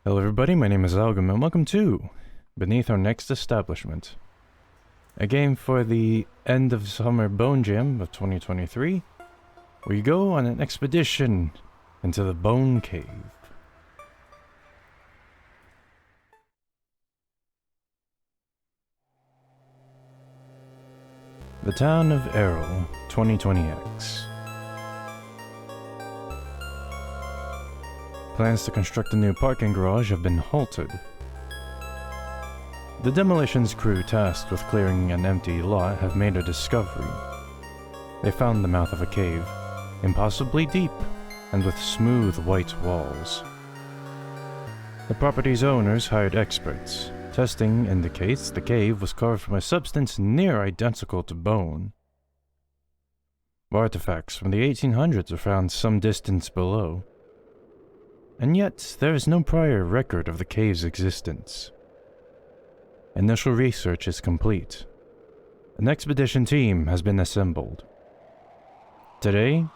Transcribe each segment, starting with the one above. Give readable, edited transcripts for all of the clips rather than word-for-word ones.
Hello everybody, my name is Algam and welcome to Beneath Our Next Establishment. A game for the end of summer Bone Jam of 2023, where you go on an expedition into the Bone Cave. The town of Errol, 2020X. Plans to construct a new parking garage have been halted. The demolitions crew tasked with clearing an empty lot have made a discovery. They found the mouth of a cave, impossibly deep, and with smooth white walls. The property's owners hired experts. Testing indicates the cave was carved from a substance near identical to bone. Artifacts from the 1800s are found some distance below. And yet, there is no prior record of the cave's existence. Initial research is complete. An expedition team has been assembled. Today,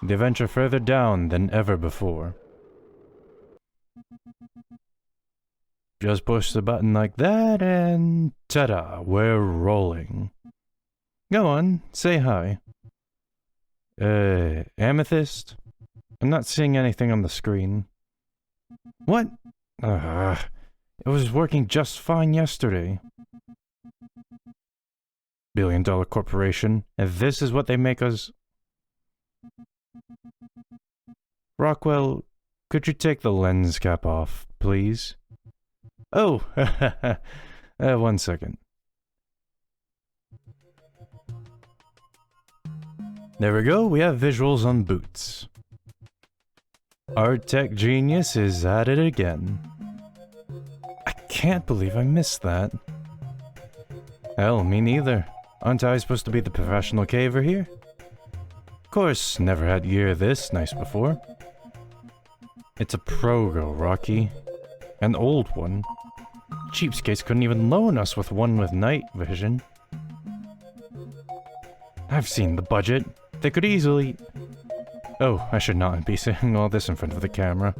they venture further down than ever before. Just push the button like that and ta-da, we're rolling. Go on, say hi. Amethyst? I'm not seeing anything on the screen. What? It was working just fine yesterday. Billion-dollar corporation, and this is what they make us... Rockwell, could you take the lens cap off, please? Oh, 1 second. There we go, we have visuals on boots. Our tech genius is at it again. I can't believe I missed that. Hell, me neither. Aren't I supposed to be the professional caver here? Of course, never had gear this nice before. It's a Progo, Rocky. An old one. Cheapskates couldn't even loan us with one with night vision. I've seen the budget. They could easily... Oh, I should not be saying all this in front of the camera.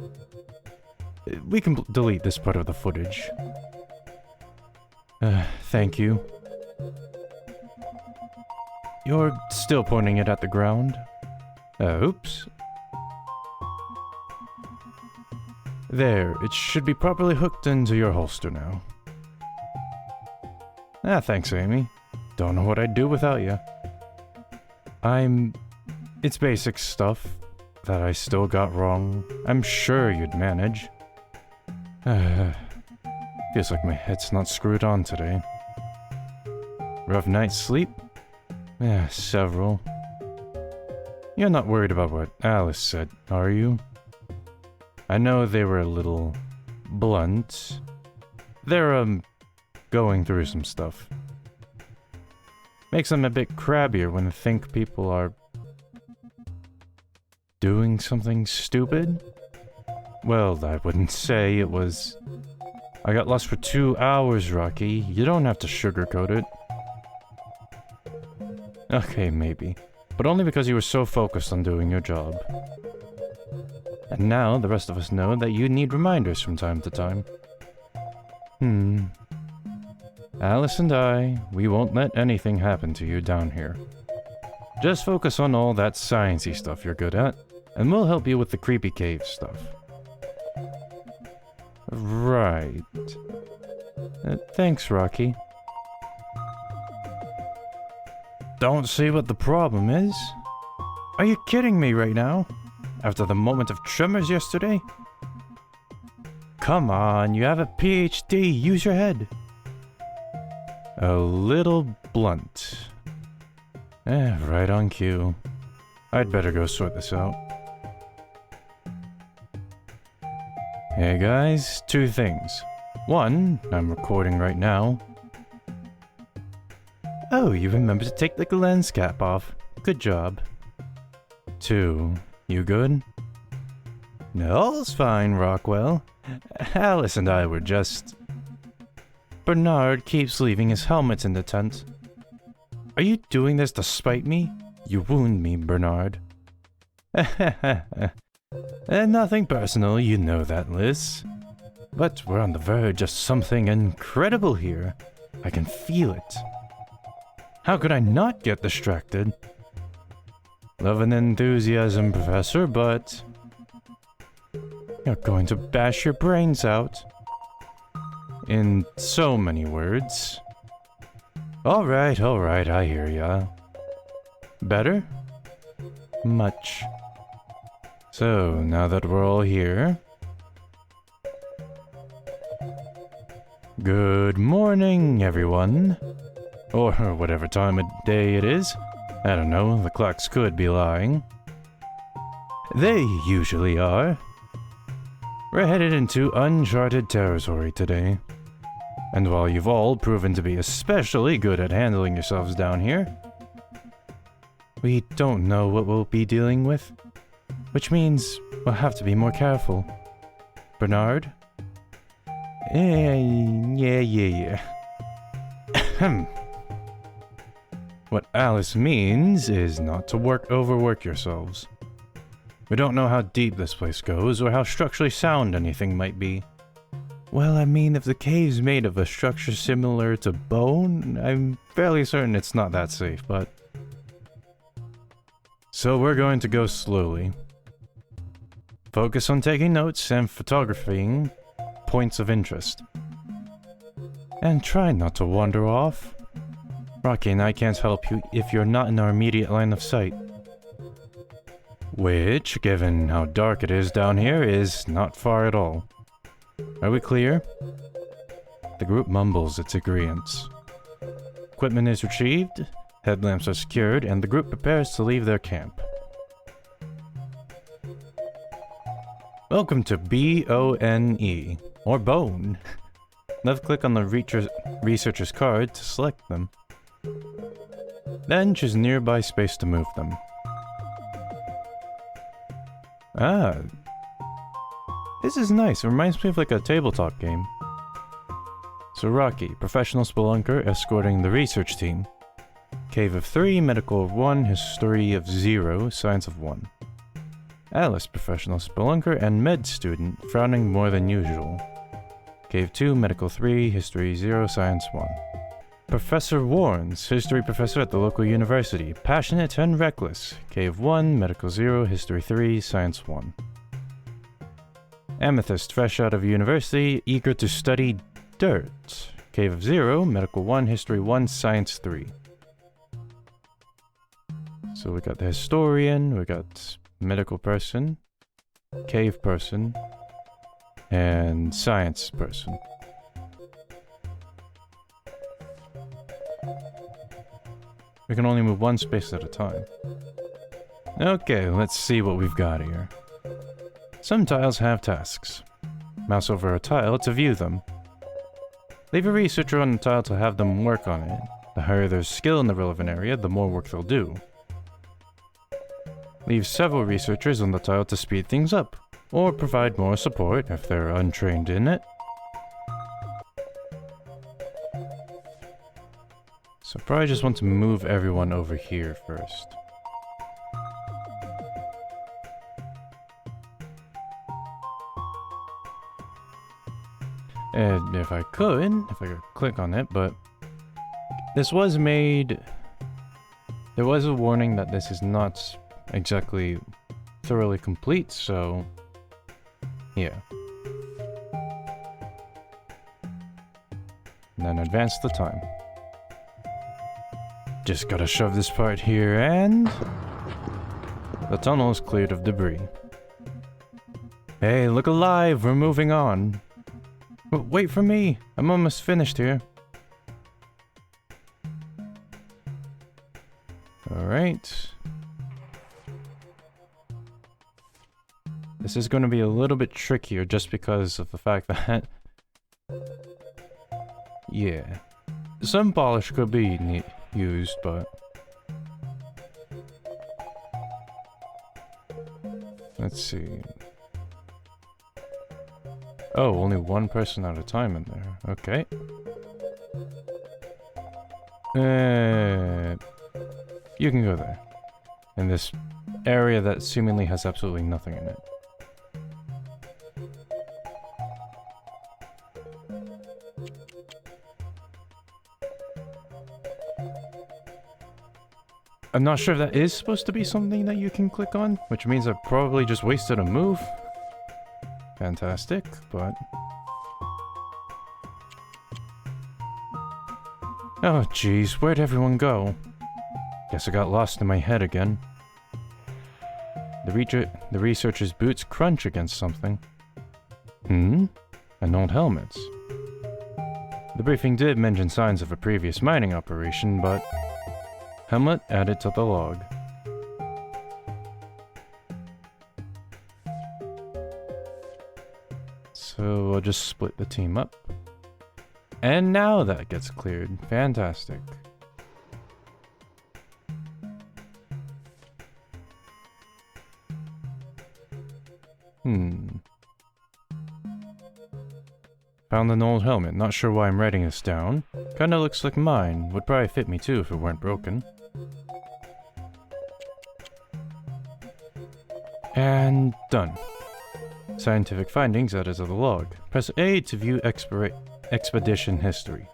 We can delete this part of the footage. Thank you. You're still pointing it at the ground? Oops. There, it should be properly hooked into your holster now. Thanks, Amy. Don't know what I'd do without you. It's basic stuff that I still got wrong. I'm sure you'd manage. Feels like my head's not screwed on today. Rough night's sleep? Yeah, several. You're not worried about what Alice said, are you? I know they were a little blunt. They're, going through some stuff. Makes them a bit crabbier when they think people are doing something stupid? Well, I wouldn't say it was... I got lost for 2 hours, Rocky. You don't have to sugarcoat it. Okay, maybe. But only because you were so focused on doing your job. And now, the rest of us know that you need reminders from time to time. Alice and I, we won't let anything happen to you down here. Just focus on all that sciencey stuff you're good at, and we'll help you with the creepy cave stuff. Right. Thanks, Rocky. Don't see what the problem is. Are you kidding me right now? After the moment of tremors yesterday? Come on, you have a PhD, use your head. A little blunt. Right on cue. I'd better go sort this out. Hey guys, 2 things. 1, I'm recording right now. Oh, you remember to take the lens cap off. Good job. 2, you good? No, all's fine, Rockwell. Alice and I were just... Bernard keeps leaving his helmet in the tent. Are you doing this to spite me? You wound me, Bernard. Nothing personal, you know that, Liz. But we're on the verge of something incredible here. I can feel it. How could I not get distracted? Love and enthusiasm, Professor, but you're going to bash your brains out. In so many words. Alright, I hear ya. Better? Much. So, now that we're all here... Good morning, everyone. Or whatever time of day it is. I don't know, the clocks could be lying. They usually are. We're headed into uncharted territory today. And while you've all proven to be especially good at handling yourselves down here, we don't know what we'll be dealing with, which means we'll have to be more careful. Bernard? Yeah. What Alice means is not to overwork yourselves. We don't know how deep this place goes or how structurally sound anything might be. Well, I mean, if the cave's made of a structure similar to bone, I'm fairly certain it's not that safe, but... So we're going to go slowly. Focus on taking notes and photographing points of interest. And try not to wander off. Rocky and I can't help you if you're not in our immediate line of sight. Which, given how dark it is down here, is not far at all. Are we clear? The group mumbles its agreeance. Equipment is retrieved, headlamps are secured, and the group prepares to leave their camp. Welcome to B-O-N-E, or Bone. Left-click on the researcher's card to select them. Then choose nearby space to move them. Ah. This is nice. It reminds me of like a tabletop game. So Rocky, professional spelunker escorting the research team. Cave of 3, medical of 1, history of 0, science of 1. Alice, professional spelunker and med student, frowning more than usual. Cave 2, medical 3, history 0, science 1. Professor Warnes, history professor at the local university, passionate and reckless. Cave 1, medical 0, history 3, science 1. Amethyst, fresh out of university, eager to study dirt. Cave of 0, medical 1, history 1, science 3. So we got the historian, we got medical person, cave person, and science person. We can only move one space at a time. Okay, let's see what we've got here. Some tiles have tasks. Mouse over a tile to view them. Leave a researcher on the tile to have them work on it. The higher their skill in the relevant area, the more work they'll do. Leave several researchers on the tile to speed things up, or provide more support if they're untrained in it. So I probably just want to move everyone over here first. And if I could click on it, but this was made... There was a warning that this is not exactly thoroughly complete, so... yeah. And then advance the time. Just gotta shove this part here, and... the tunnel is cleared of debris. Hey, look alive! We're moving on! Wait for me! I'm almost finished here. Alright. This is going to be a little bit trickier just because of the fact that... yeah. Some polish could be used, but... let's see... oh, only one person at a time in there. Okay. You can go there. In this area that seemingly has absolutely nothing in it. I'm not sure if that is supposed to be something that you can click on, which means I probably just wasted a move. Fantastic, but... Oh jeez, where'd everyone go? Guess I got lost in my head again. The researcher's boots crunch against something. An old helmet. The briefing did mention signs of a previous mining operation, but... Helmet added to the log. So I'll just split the team up. And now that gets cleared. Fantastic. Found an old helmet. Not sure why I'm writing this down. Kinda looks like mine. Would probably fit me too if it weren't broken. And done. Scientific findings added to the log. Press A to view expedition history.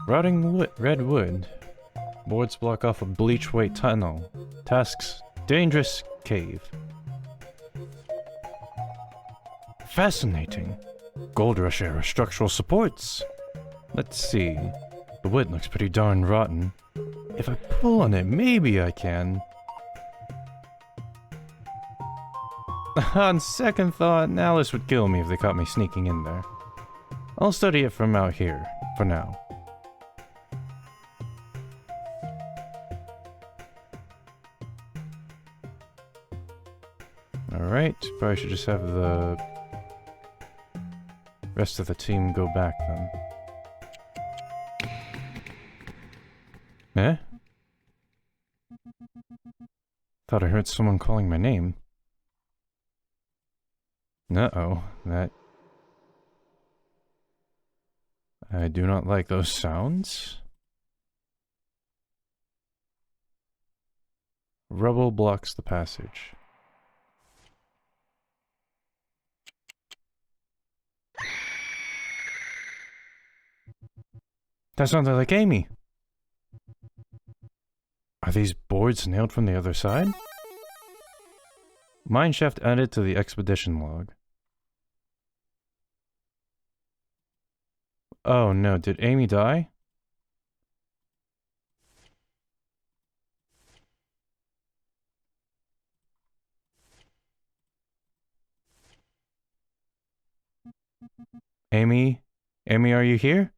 Rotting red wood. Boards block off a bleach white tunnel. Tasks: dangerous cave. Fascinating. Gold Rush era structural supports. Let's see. The wood looks pretty darn rotten. If I pull on it, maybe I can. On second thought, Alice would kill me if they caught me sneaking in there. I'll study it from out here, for now. Alright, probably should just have the rest of the team go back then. Eh? Thought I heard someone calling my name. Uh-oh, that... I do not like those sounds. Rubble blocks the passage. That sounded like Amy. Are these boards nailed from the other side? Mineshaft added to the expedition log. Oh no, did Amy die? Amy? Amy, are you here?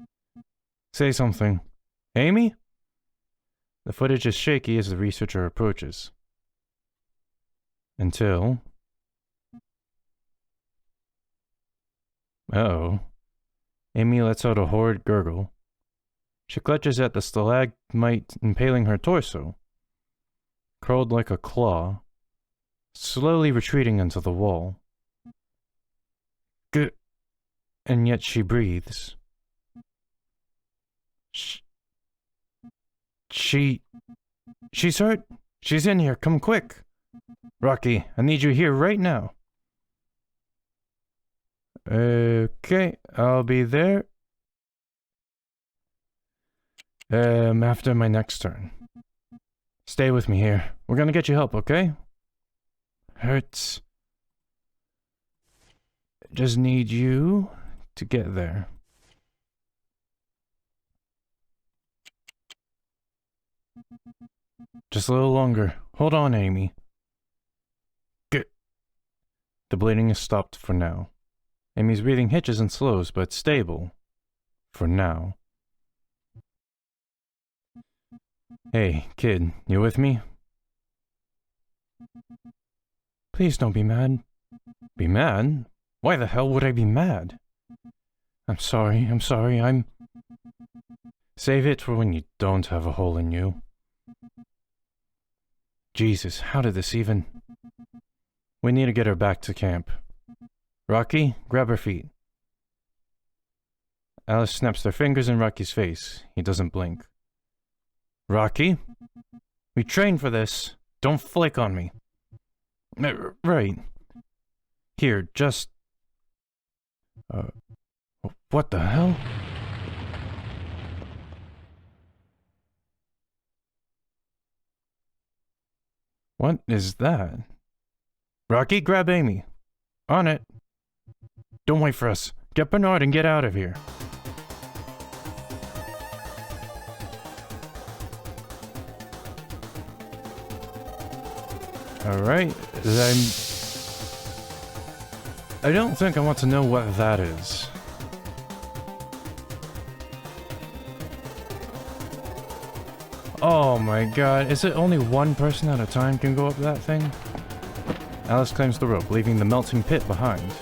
Say something. Amy? The footage is shaky as the researcher approaches. Until... Uh-oh. Amy lets out a horrid gurgle. She clutches at the stalagmite impaling her torso. Curled like a claw. Slowly retreating into the wall. And yet she breathes. She's hurt. She's in here. Come quick. Rocky, I need you here right now. Okay, I'll be there. After my next turn. Stay with me here. We're gonna get you help, okay? Hurts. Just need you to get there. Just a little longer. Hold on, Amy. Good. The bleeding is stopped for now. Amy's breathing hitches and slows, but stable. For now. Hey, kid, you with me? Please don't be mad. Be mad? Why the hell would I be mad? I'm sorry, I'm... Save it for when you don't have a hole in you. Jesus, how did this even... We need to get her back to camp. Rocky, grab her feet. Alice snaps their fingers in Rocky's face. He doesn't blink. Rocky? We trained for this. Don't flick on me. Right. Here, just... What the hell? What is that? Rocky, grab Amy. On it. Don't wait for us. Get Bernard and get out of here. Alright, I don't think I want to know what that is. Oh my god, is it only one person at a time can go up that thing? Alice climbs the rope, leaving the melting pit behind.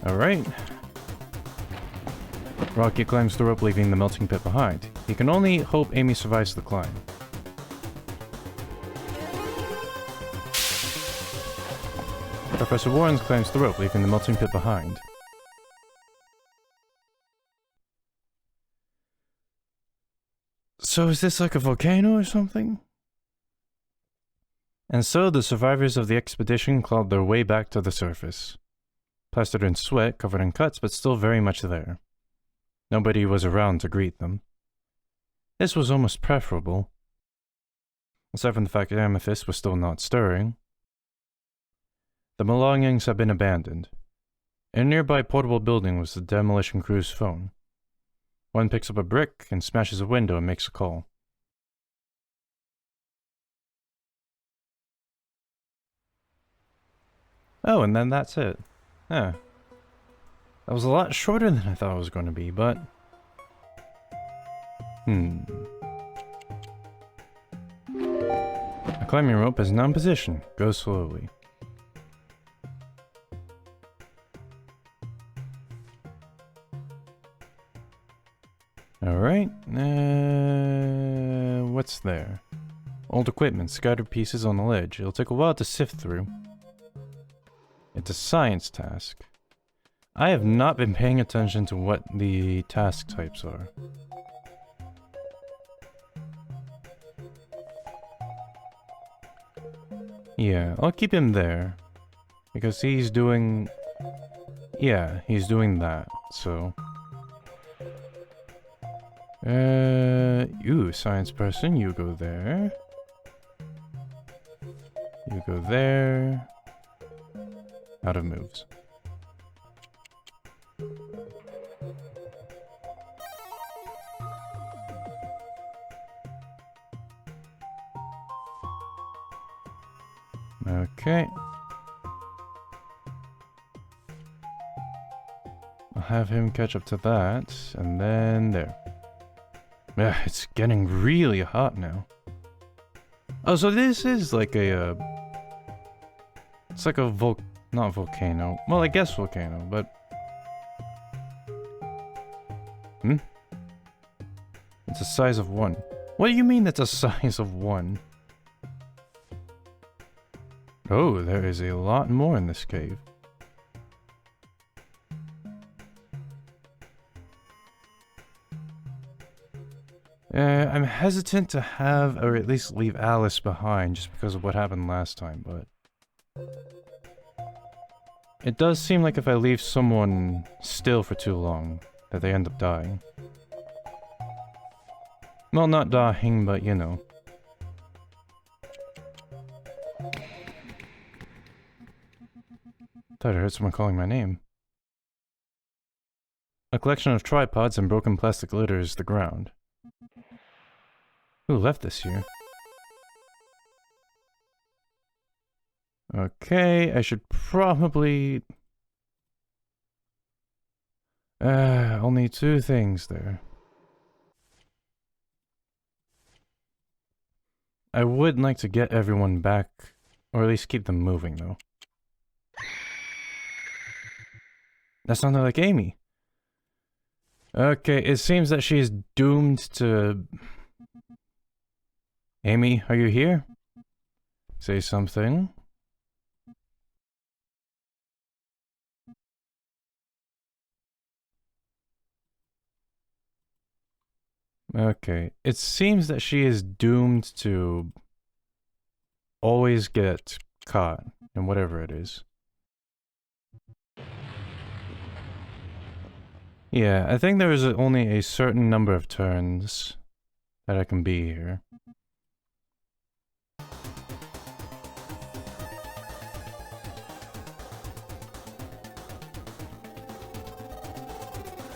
Alright. Rocky climbs the rope, leaving the melting pit behind. He can only hope Amy survives the climb. Professor Warren climbs the rope, leaving the melting pit behind. So is this like a volcano or something? And so the survivors of the expedition clawed their way back to the surface. Plastered in sweat, covered in cuts, but still very much there. Nobody was around to greet them. This was almost preferable. Aside from the fact that Amethyst was still not stirring. The belongings had been abandoned. In a nearby portable building was the demolition crew's phone. One picks up a brick and smashes a window and makes a call. Oh, and then that's it. Huh. That was a lot shorter than I thought it was going to be, but... A climbing rope is now in position. Go slowly. Alright. What's there? Old equipment, scattered pieces on the ledge. It'll take a while to sift through. It's a science task. I have not been paying attention to what the task types are. Yeah, I'll keep him there. Because he's doing... Yeah, he's doing that, so... You, science person, you go there. You go there. Out of moves. Okay. I'll have him catch up to that, and then there. Yeah, it's getting really hot now. Oh, so this is like a, it's like a not volcano. Well, I guess volcano, but... It's a size of 1. What do you mean it's a size of 1? Oh, there is a lot more in this cave. I'm hesitant to have, or at least leave Alice behind, just because of what happened last time, but... It does seem like if I leave someone still for too long, that they end up dying. Well, not dying, but you know. Thought I heard someone calling my name. A collection of tripods and broken plastic litters the ground. Who left this here? Okay, I should probably... only 2 things there. I would like to get everyone back, or at least keep them moving, though. That sounded like Amy. Okay, it seems that she is doomed to... Amy, are you here? Say something. Okay, it seems that she is doomed to always get caught in whatever it is. Yeah, I think there is only a certain number of turns that I can be here.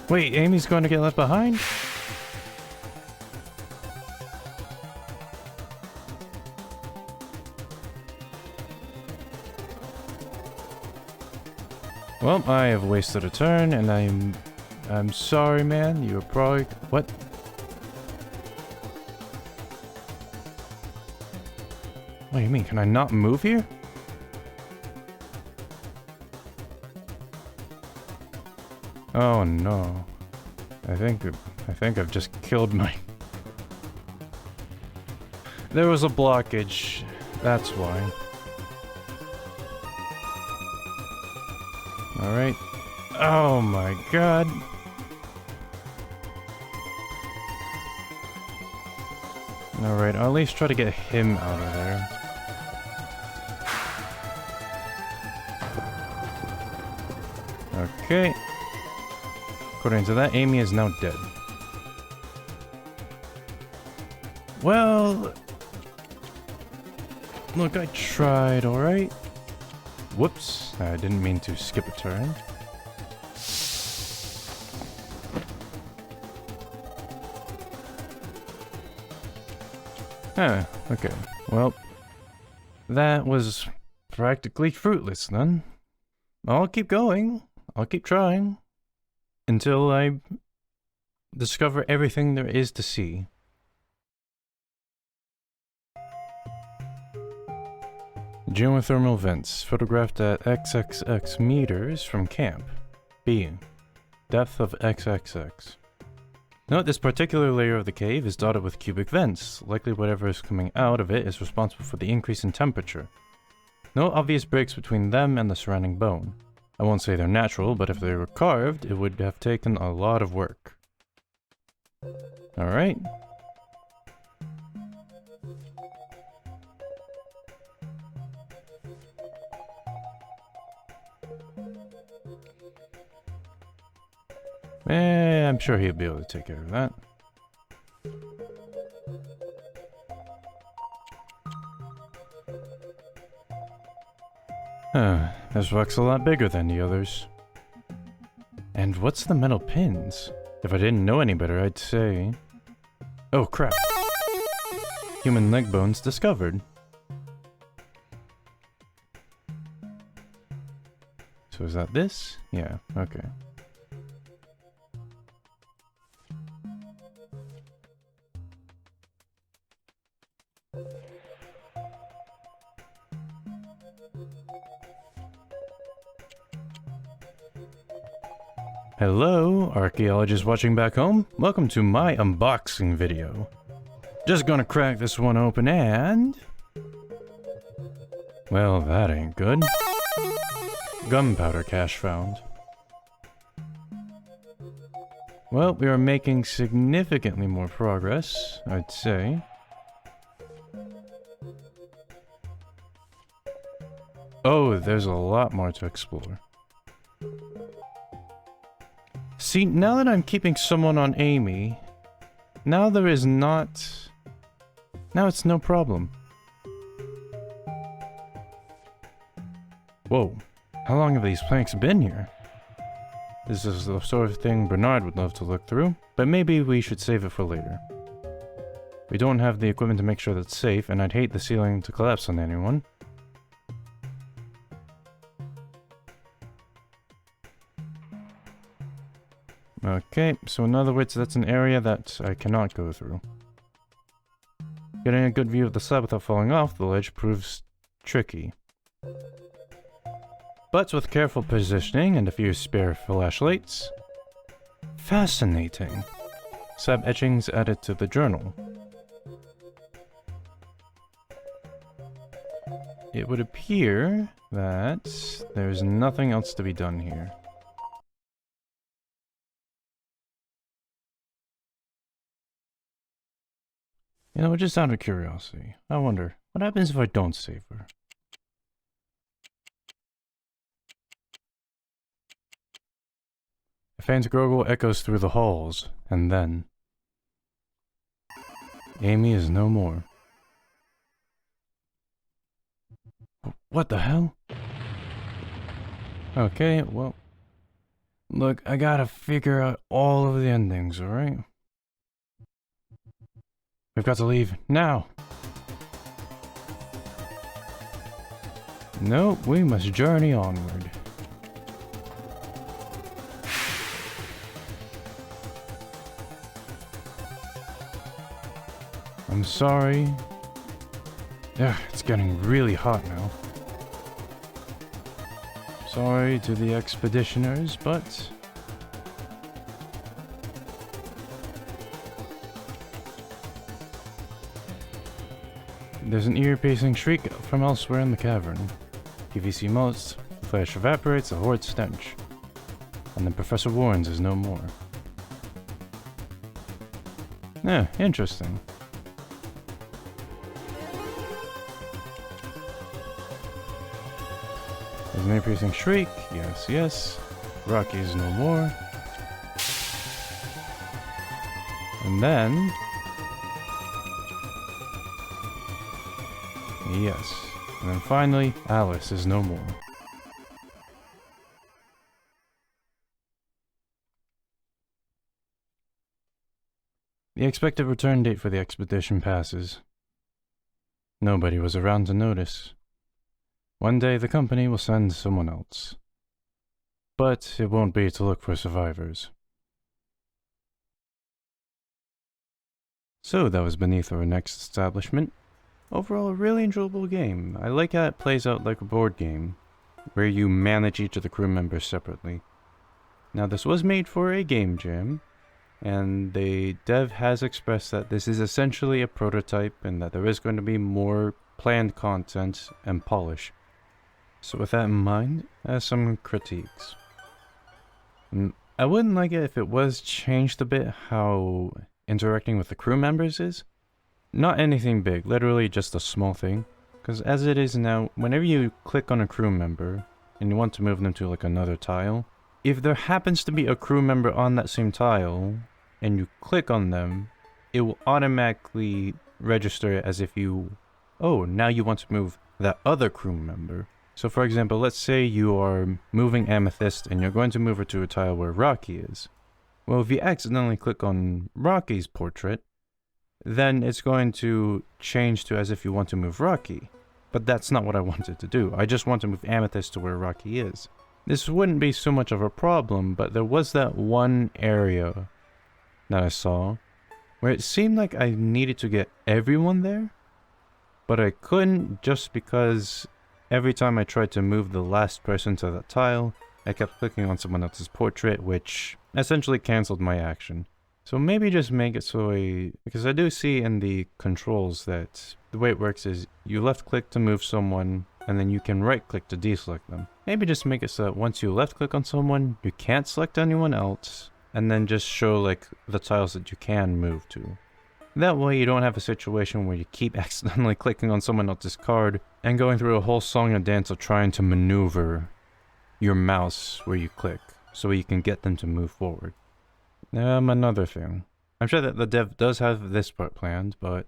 Wait, Amy's going to get left behind? Well, I have wasted a turn, and I'm sorry, man. You were probably... What? What do you mean? Can I not move here? Oh no. I think I've just killed my... There was a blockage. That's why. Alright. Oh my god. Alright, I'll at least try to get him out of there. Okay. According to that, Amy is now dead. Well... Look, I tried, alright? Whoops, I didn't mean to skip a turn. Huh, okay. Well, that was practically fruitless then. I'll keep going. I'll keep trying. Until I discover everything there is to see. Geothermal vents, photographed at XXX meters from camp. B. Depth of XXX. Note this particular layer of the cave is dotted with cubic vents. Likely whatever is coming out of it is responsible for the increase in temperature. No obvious breaks between them and the surrounding bone. I won't say they're natural, but if they were carved, it would have taken a lot of work. Alright. I'm sure he'll be able to take care of that. This rock's a lot bigger than the others. And what's the metal pins? If I didn't know any better, I'd say... Oh, crap. Human leg bones discovered. So is that this? Yeah, okay. Hello, archaeologists watching back home. Welcome to my unboxing video. Just gonna crack this one open and... Well, that ain't good. Gunpowder cache found. Well, we are making significantly more progress, I'd say. Oh, there's a lot more to explore. See, now that I'm keeping someone on Amy, now there is not... Now it's no problem. Whoa, how long have these planks been here? This is the sort of thing Bernard would love to look through, but maybe we should save it for later. We don't have the equipment to make sure that's safe, and I'd hate the ceiling to collapse on anyone. Okay, so in other words, that's an area that I cannot go through. Getting a good view of the slab without falling off the ledge proves tricky. But with careful positioning and a few spare flashlights... Fascinating. Slab etchings added to the journal. It would appear that there's nothing else to be done here. You know, just out of curiosity, I wonder, what happens if I don't save her? faint gurgle echoes through the halls, and then... Amy is no more. What the hell? Okay, well... Look, I gotta figure out all of the endings, alright? We've got to leave, now! Nope, we must journey onward. I'm sorry. Yeah, it's getting really hot now. Sorry to the expeditioners, but... There's an ear-piercing shriek from elsewhere in the cavern. PVC melts, the flesh evaporates, a horrid stench. And then Professor Warrens is no more. Yeah, interesting. There's an ear-piercing shriek, yes, yes. Rocky is no more. And then... Yes. And then finally, Alice is no more. The expected return date for the expedition passes. Nobody was around to notice. One day the company will send someone else. But it won't be to look for survivors. So that was Beneath Our Next Establishment. Overall, a really enjoyable game. I like how it plays out like a board game, where you manage each of the crew members separately. Now this was made for a game jam, and the dev has expressed that this is essentially a prototype and that there is going to be more planned content and polish. So with that in mind, I have some critiques. I wouldn't like it if it was changed a bit how interacting with the crew members is. Not anything big, literally just a small thing. Because as it is now, whenever you click on a crew member and you want to move them to like another tile, if there happens to be a crew member on that same tile and you click on them, it will automatically register it as if you, oh, now you want to move that other crew member. So for example, let's say you are moving Amethyst and you're going to move her to a tile where Rocky is. Well, if you accidentally click on Rocky's portrait, then it's going to change to as if you want to move Rocky. But that's not what I wanted to do. I just want to move Amethyst to where Rocky is. This wouldn't be so much of a problem, but there was that one area that I saw where it seemed like I needed to get everyone there, but I couldn't just because every time I tried to move the last person to that tile, I kept clicking on someone else's portrait, which essentially cancelled my action. So maybe just make it so because I do see in the controls that the way it works is you left click to move someone and then you can right click to deselect them. Maybe just make it so that once you left click on someone, you can't select anyone else and then just show like the tiles that you can move to. That way you don't have a situation where you keep accidentally clicking on someone else's card and going through a whole song and dance of trying to maneuver your mouse where you click so you can get them to move forward. Another thing. I'm sure that the dev does have this part planned, but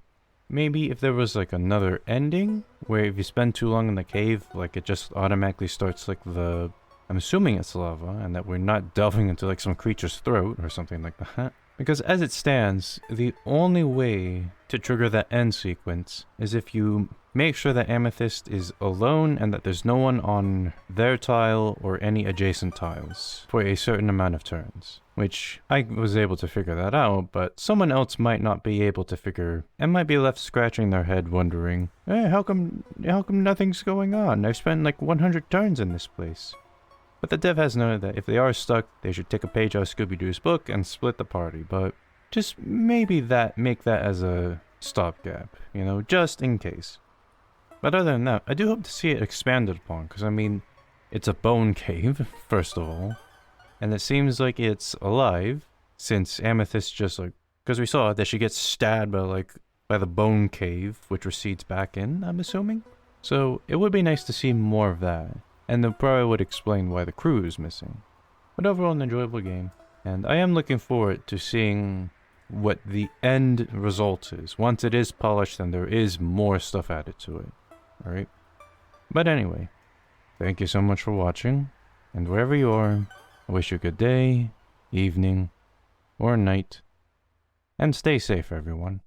maybe if there was like another ending where if you spend too long in the cave, like it just automatically starts like the... I'm assuming it's lava and that we're not delving into like some creature's throat or something like that. Because as it stands, the only way to trigger that end sequence is if you make sure that Amethyst is alone and that there's no one on their tile or any adjacent tiles for a certain amount of turns. Which I was able to figure that out, but someone else might not be able to figure and might be left scratching their head wondering, hey, how come nothing's going on? I've spent like 100 turns in this place. But the dev has noted that if they are stuck, they should take a page out of Scooby-Doo's book and split the party, but just maybe make that as a stopgap, you know, just in case. But other than that, I do hope to see it expanded upon, because I mean, it's a bone cave, first of all, and it seems like it's alive, since Amethyst just like, because we saw that she gets stabbed by the bone cave, which recedes back in, I'm assuming. So it would be nice to see more of that. And that probably would explain why the crew is missing. But overall, an enjoyable game. And I am looking forward to seeing what the end result is. Once it is polished and there is more stuff added to it. Alright? But anyway, thank you so much for watching. And wherever you are, I wish you a good day, evening, or night. And stay safe, everyone.